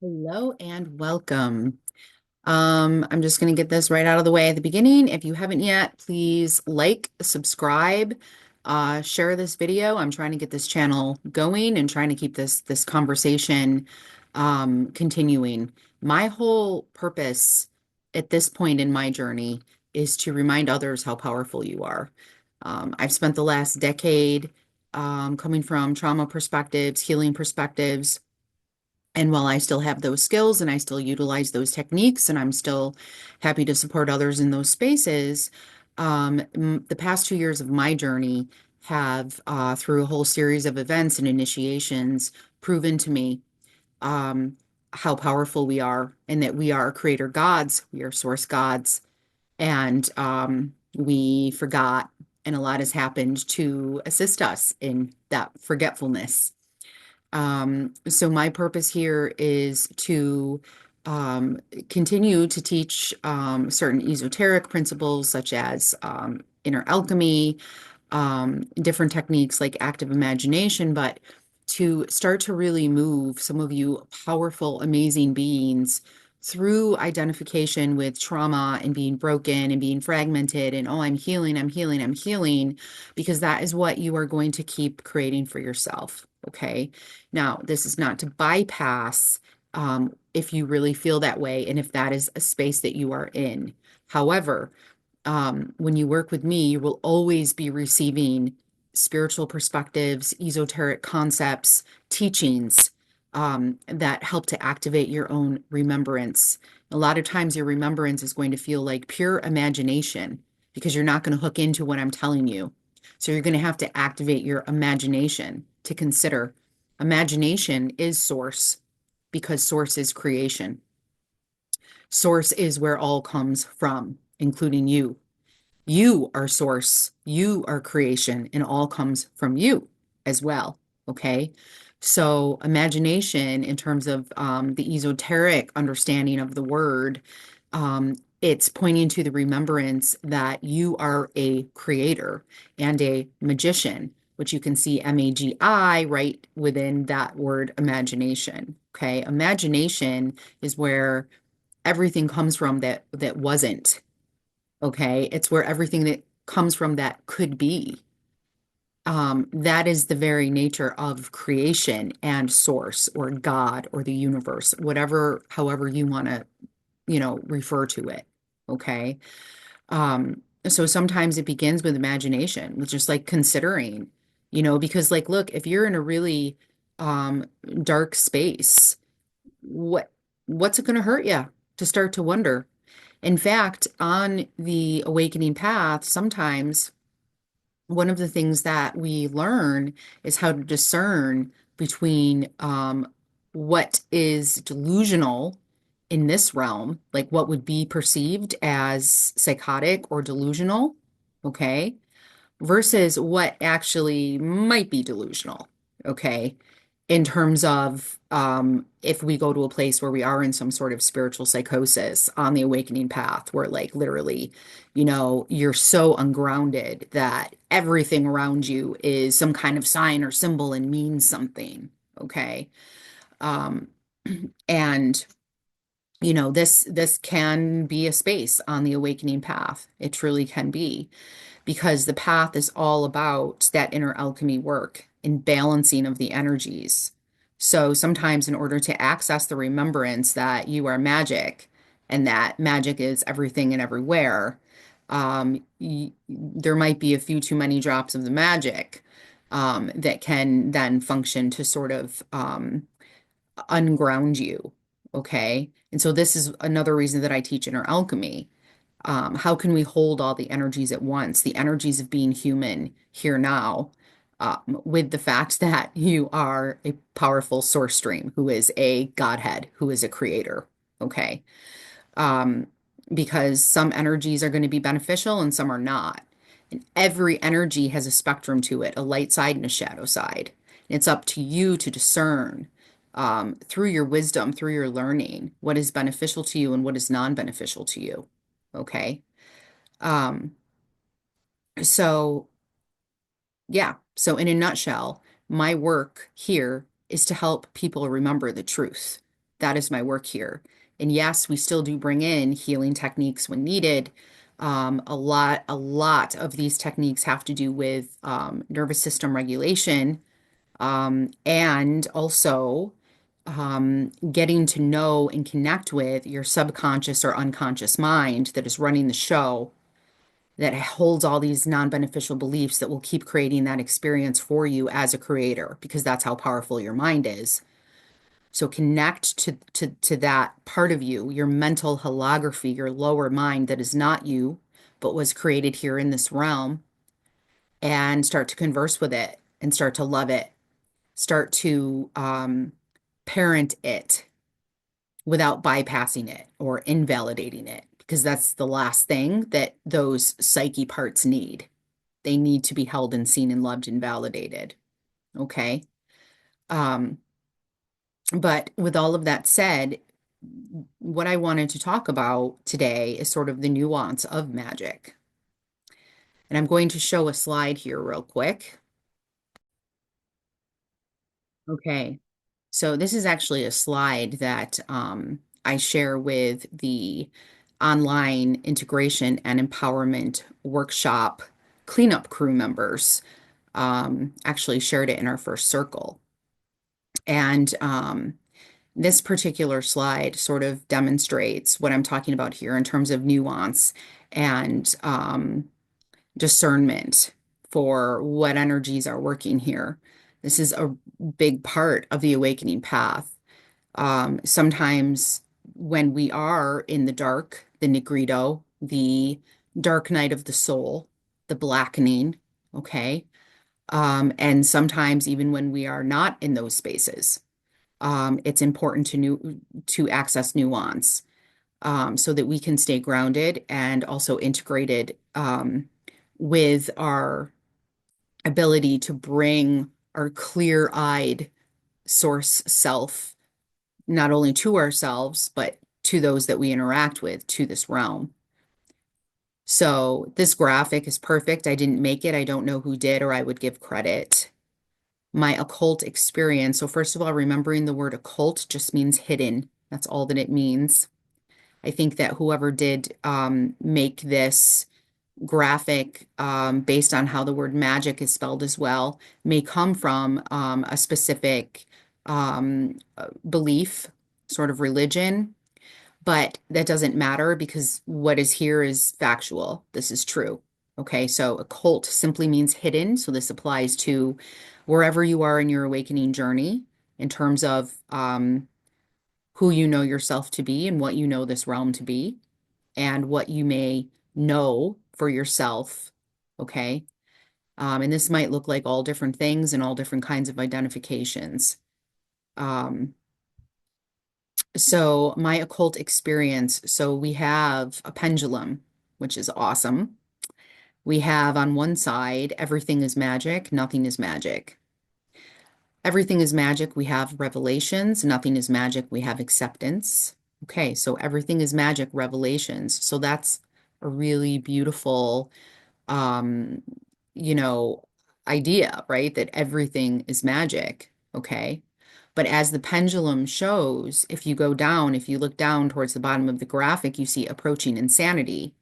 Hello and welcome. I'm just going to get this right out of the way at the beginning. If you haven't yet, please like, subscribe, share this video. I'm trying to get this channel going and trying to keep this conversation continuing. My whole purpose at this point in my journey is to remind others how powerful you are. I've spent the last decade coming from trauma perspectives, healing perspectives. And while I still have those skills and I still utilize those techniques and I'm still happy to support others in those spaces, the past 2 years of my journey have, through a whole series of events and initiations, proven to me um, how powerful we are and that we are creator gods, we are source gods, and we forgot, and a lot has happened to assist us in that forgetfulness. So my purpose here is to um, continue to teach certain esoteric principles such as inner alchemy, different techniques like active imagination, but to start to really move some of you powerful, amazing beings through identification with trauma and being broken and being fragmented and, oh, I'm healing, I'm healing, I'm healing, because that is what you are going to keep creating for yourself. Okay. Now, this is not to bypass if you really feel that way and if that is a space that you are in. However, when you work with me, you will always be receiving spiritual perspectives, esoteric concepts, teachings that help to activate your own remembrance. A lot of times, your remembrance is going to feel like pure imagination because you're not going to hook into what I'm telling you. So, you're going to have to activate your imagination to consider. Imagination is source because source is creation. Source is where all comes from, including you. You are source, you are creation, and all comes from you as well. Okay. So, imagination, in terms of the esoteric understanding of the word, it's pointing to the remembrance that you are a creator and a magician, which you can see MAGI right within that word imagination. Okay. Imagination is where everything comes from that wasn't. Okay. It's where everything that comes from that could be. That is the very nature of creation and source or God or the universe, whatever, however you want to, refer to it. Okay. So sometimes it begins with imagination, with just like considering, because like, look, if you're in a really dark space, what what's it going to hurt you to start to wonder? In fact, on the awakening path, sometimes one of the things that we learn is how to discern between what is delusional in this realm, like what would be perceived as psychotic or delusional, okay, versus what actually might be delusional, okay, in terms of if we go to a place where we are in some sort of spiritual psychosis on the awakening path, where like literally, you're so ungrounded that everything around you is some kind of sign or symbol and means something, okay. Um, and this can be a space on the awakening path. It truly can be, because the path is all about that inner alchemy work and balancing of the energies. So sometimes, in order to access the remembrance that you are magic and that magic is everything and everywhere, there might be a few too many drops of the magic that can then function to sort of unground you. Okay. And so, this is another reason that I teach inner alchemy. How can we hold all the energies at once, the energies of being human here now, with the fact that you are a powerful source stream who is a Godhead, who is a creator? Okay. Um, because some energies are going to be beneficial and some are not. And every energy has a spectrum to it, a light side and a shadow side. And it's up to you to discern through your wisdom, through your learning, what is beneficial to you and what is non-beneficial to you. Okay. Um, so yeah, so in a nutshell, my work here is to help people remember the truth. That is my work here. And yes, we still do bring in healing techniques when needed. A lot of these techniques have to do with nervous system regulation, and also getting to know and connect with your subconscious or unconscious mind that is running the show, that holds all these non-beneficial beliefs that will keep creating that experience for you as a creator, because that's how powerful your mind is. So connect to that part of you, your mental holography, your lower mind that is not you, but was created here in this realm, and start to converse with it and start to love it, start to parent it without bypassing it or invalidating it, because that's the last thing that those psyche parts need. They need to be held and seen and loved and validated. Okay. Um, but with all of that said, what I wanted to talk about today is sort of the nuance of magic. And I'm going to show a slide here real quick. Okay. So this is actually a slide that I share with the online integration and empowerment workshop cleanup crew members. Actually shared it in our first circle. And this particular slide sort of demonstrates what I'm talking about here in terms of nuance and discernment for what energies are working here. This is a big part of the awakening path. Sometimes when we are in the dark, the negrito, the dark night of the soul, the blackening, okay? And sometimes even when we are not in those spaces, it's important to access nuance, so that we can stay grounded and also integrated with our ability to bring our clear-eyed source self, not only to ourselves, but to those that we interact with, to this realm. So this graphic is perfect. I didn't make it. I don't know who did, or I would give credit. My occult experience. So first of all, remembering the word occult just means hidden. That's all that it means. I think that whoever did make this graphic, based on how the word magic is spelled as well, may come from a specific belief, sort of religion, but that doesn't matter because what is here is factual. This is true. Okay, so occult simply means hidden. So this applies to wherever you are in your awakening journey in terms of who you know yourself to be and what you know this realm to be and what you may know for yourself. Okay. And this might look like all different things and all different kinds of identifications. Um, so my occult experience, so we have a pendulum, which is awesome. We have on one side, everything is magic, nothing is magic. Everything is magic, we have revelations. Nothing is magic, we have acceptance. Okay, so everything is magic, revelations. So that's a really beautiful, um, you know, idea, right? That everything is magic. Okay. But as the pendulum shows, if you go down, if you look down towards the bottom of the graphic, you see approaching insanity.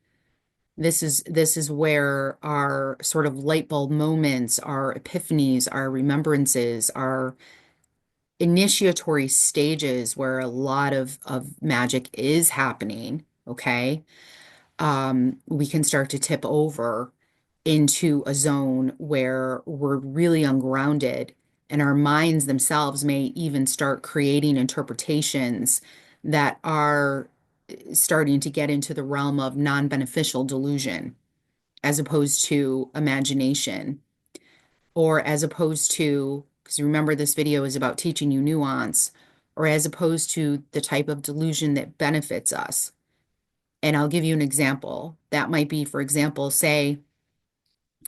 This is where our sort of light bulb moments, our epiphanies, our remembrances, our initiatory stages where a lot of magic is happening, okay? We can start to tip over into a zone where we're really ungrounded, and our minds themselves may even start creating interpretations that are starting to get into the realm of non-beneficial delusion, as opposed to imagination, or as opposed to, because remember this video is about teaching you nuance, or as opposed to the type of delusion that benefits us. And I'll give you an example. That might be, for example, say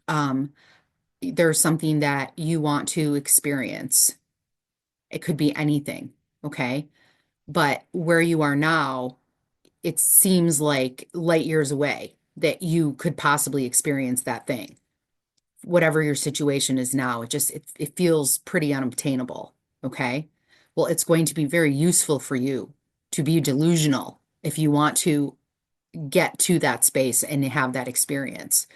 um, there's something that you want to experience. It could be anything, okay? But where you are now, it seems like light years away that you could possibly experience that thing. Whatever your situation is now, it feels pretty unobtainable, okay? Well, it's going to be very useful for you to be delusional if you want to get to that space and have that experience.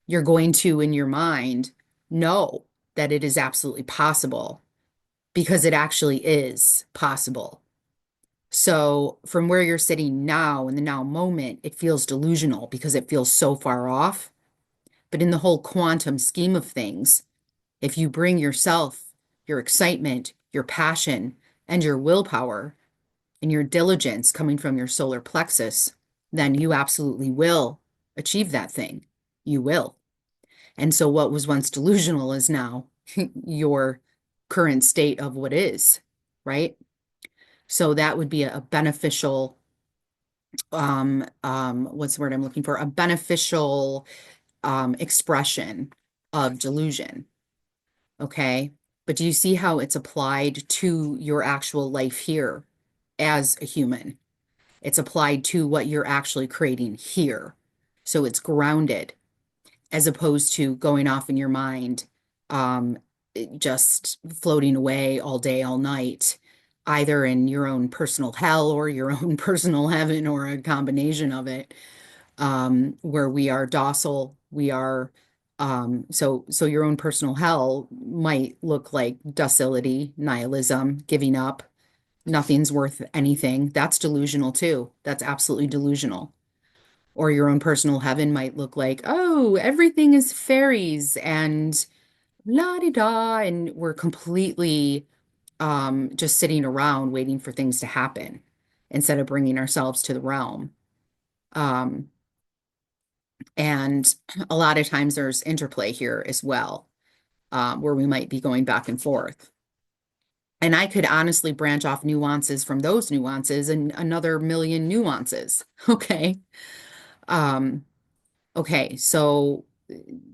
You're going to, in your mind, know that it is absolutely possible because it actually is possible. So, from where you're sitting now in the now moment, it feels delusional because it feels so far off. But in the whole quantum scheme of things, if you bring yourself, your excitement, your passion, and your willpower and your diligence coming from your solar plexus, then you absolutely will achieve that thing. You will. And so what was once delusional is now your current state of what is, right? So that would be a beneficial, what's the word I'm looking for? A beneficial expression of delusion. Okay. But do you see how it's applied to your actual life here as a human? It's applied to what you're actually creating here. So it's grounded as opposed to going off in your mind, um, just floating away all day, all night, either in your own personal hell or your own personal heaven or a combination of it, where we are docile, we are so your own personal hell might look like docility, nihilism, giving up, nothing's worth anything. That's delusional too. That's absolutely delusional. Or your own personal heaven might look like, oh, everything is fairies and la di da, and we're completely just sitting around waiting for things to happen instead of bringing ourselves to the realm. Um, and a lot of times there's interplay here as well, where we might be going back and forth. And I could honestly branch off nuances from those nuances and another million nuances. Okay. Um, okay, so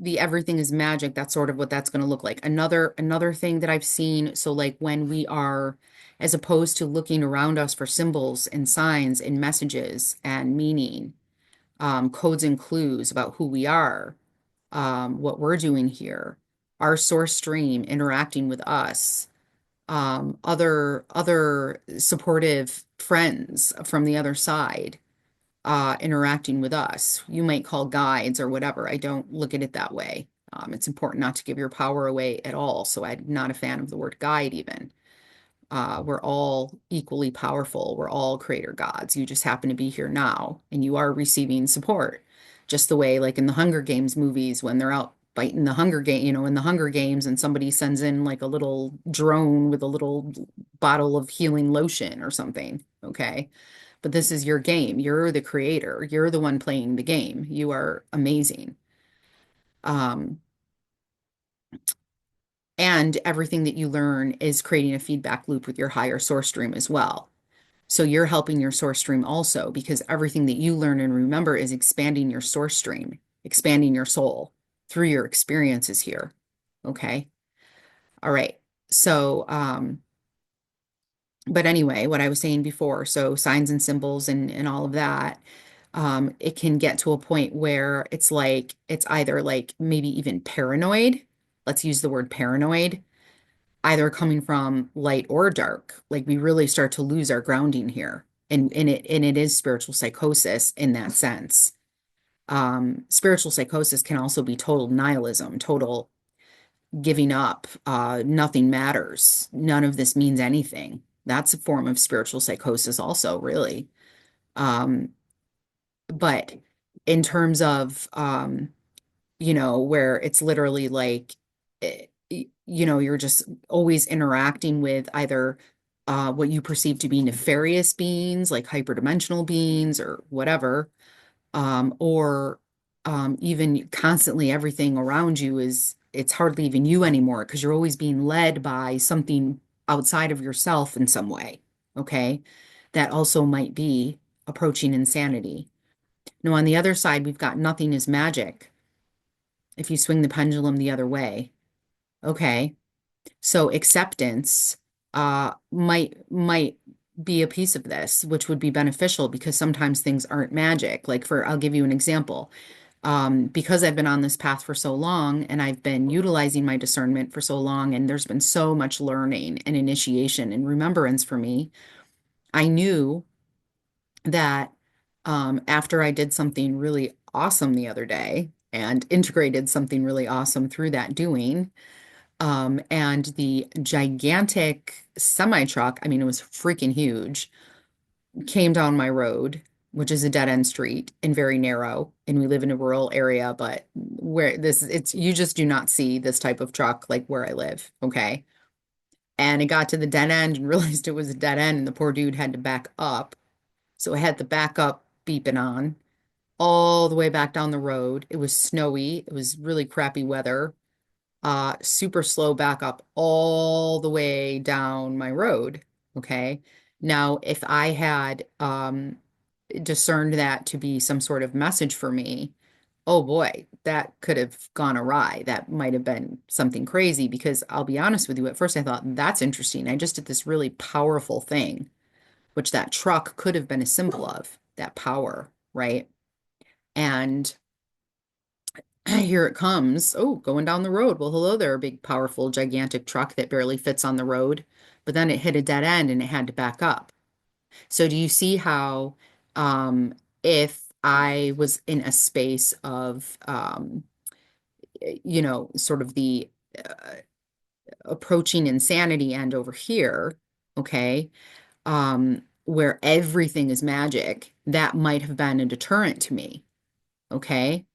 the everything is magic, that's sort of what that's going to look like. Another thing that I've seen, so like when we are, as opposed to looking around us for symbols and signs and messages and meaning, codes and clues about who we are, what we're doing here, our source stream interacting with us, other supportive friends from the other side interacting with us. You might call guides or whatever. I don't look at it that way. It's important not to give your power away at all. So I'm not a fan of the word guide even. We're all equally powerful. We're all creator gods. You just happen to be here now and you are receiving support. Just the way, like in the Hunger Games movies, when they're out fighting the Hunger Game, in the Hunger Games, and somebody sends in like a little drone with a little bottle of healing lotion or something. Okay. But this is your game. You're the creator. You're the one playing the game. You are amazing. Um, and everything that you learn is creating a feedback loop with your higher source stream as well. So you're helping your source stream also because everything that you learn and remember is expanding your source stream, expanding your soul through your experiences here. Okay. All right. So, but anyway, what I was saying before, so signs and symbols and all of that, it can get to a point where it's like, it's either like maybe even paranoid. Let's use the word paranoid, either coming from light or dark. Like we really start to lose our grounding here. And it is spiritual psychosis in that sense. Spiritual psychosis can also be total nihilism, total giving up. Nothing matters. None of this means anything. That's a form of spiritual psychosis also, really. Um, but in terms of where it's literally like, you're just always interacting with either what you perceive to be nefarious beings, like hyperdimensional beings or whatever, or even constantly everything around you it's hardly even you anymore because you're always being led by something outside of yourself in some way. Okay. That also might be approaching insanity. Now, on the other side, we've got nothing is magic if you swing the pendulum the other way. Okay. So acceptance might be a piece of this, which would be beneficial because sometimes things aren't magic. Like I'll give you an example. because I've been on this path for so long and I've been utilizing my discernment for so long, and there's been so much learning and initiation and remembrance for me, I knew that after I did something really awesome the other day and integrated something really awesome through that doing, and the gigantic semi truck, I mean, it was freaking huge, came down my road, which is a dead end street and very narrow. And we live in a rural area, but where this, it's, you just do not see this type of truck like where I live. Okay. And it got to the dead end and realized it was a dead end, and the poor dude had to back up. So I had the backup beeping on all the way back down the road. It was snowy. It was really crappy weather. Super slow backup all the way down my road. Okay. Now, if I had discerned that to be some sort of message for me, oh boy, that could have gone awry. That might have been something crazy, because I'll be honest with you, at first I thought, that's interesting. I just did this really powerful thing, which that truck could have been a symbol of that power, right? And here it comes. Oh, going down the road. Well, hello there, big, powerful, gigantic truck that barely fits on the road. But then it hit a dead end and it had to back up. So do you see how, um, if I was in a space of, sort of the approaching insanity end over here, okay, where everything is magic, that might have been a deterrent to me, okay?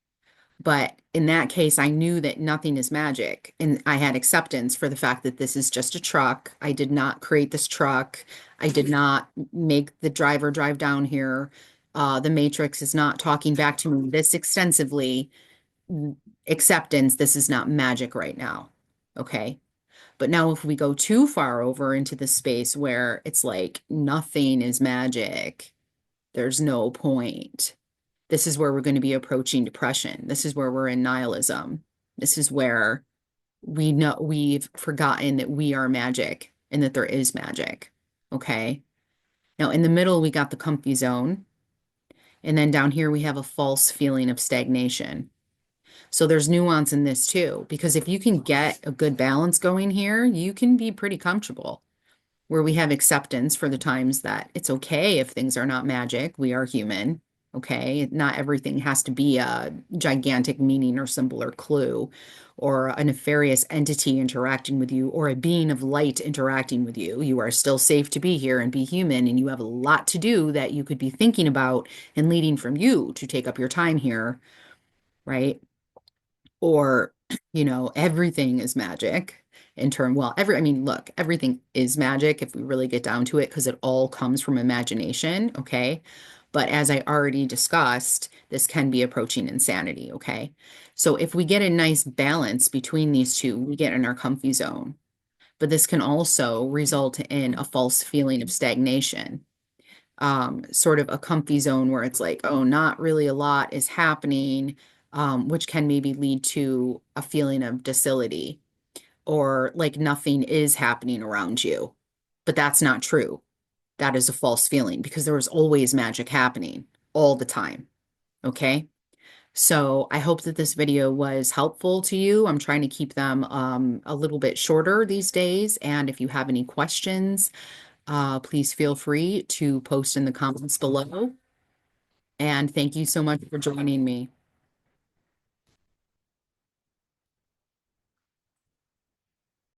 But in that case, I knew that nothing is magic. And I had acceptance for the fact that this is just a truck. I did not create this truck. I did not make the driver drive down here. The Matrix is not talking back to me this extensively. Acceptance, this is not magic right now. Okay. But now, if we go too far over into the space where it's like nothing is magic, there's no point. This is where we're going to be approaching depression. This is where we're in nihilism. This is where we know we've forgotten that we are magic and that there is magic. Okay. Now, in the middle, we got the comfy zone. And then down here, we have a false feeling of stagnation. So there's nuance in this too, because if you can get a good balance going here, you can be pretty comfortable, where we have acceptance for the times that it's okay if things are not magic. We are human. Okay. Not everything has to be a gigantic meaning or symbol or clue, or a nefarious entity interacting with you, or a being of light interacting with you. You are still safe to be here and be human, and you have a lot to do that you could be thinking about and leading from you to take up your time here, right? Or, everything is magic in term, well, I mean, look, everything is magic if we really get down to it, because it all comes from imagination, okay? But as I already discussed, this can be approaching insanity, okay? So if we get a nice balance between these two, we get in our comfy zone. But this can also result in a false feeling of stagnation, sort of a comfy zone where it's like, oh, not really a lot is happening, which can maybe lead to a feeling of docility, or like nothing is happening around you. But that's not true. That is a false feeling, because there was always magic happening all the time. Okay. So I hope that this video was helpful to you. I'm trying to keep them a little bit shorter these days. And if you have any questions, please feel free to post in the comments below. And thank you so much for joining me.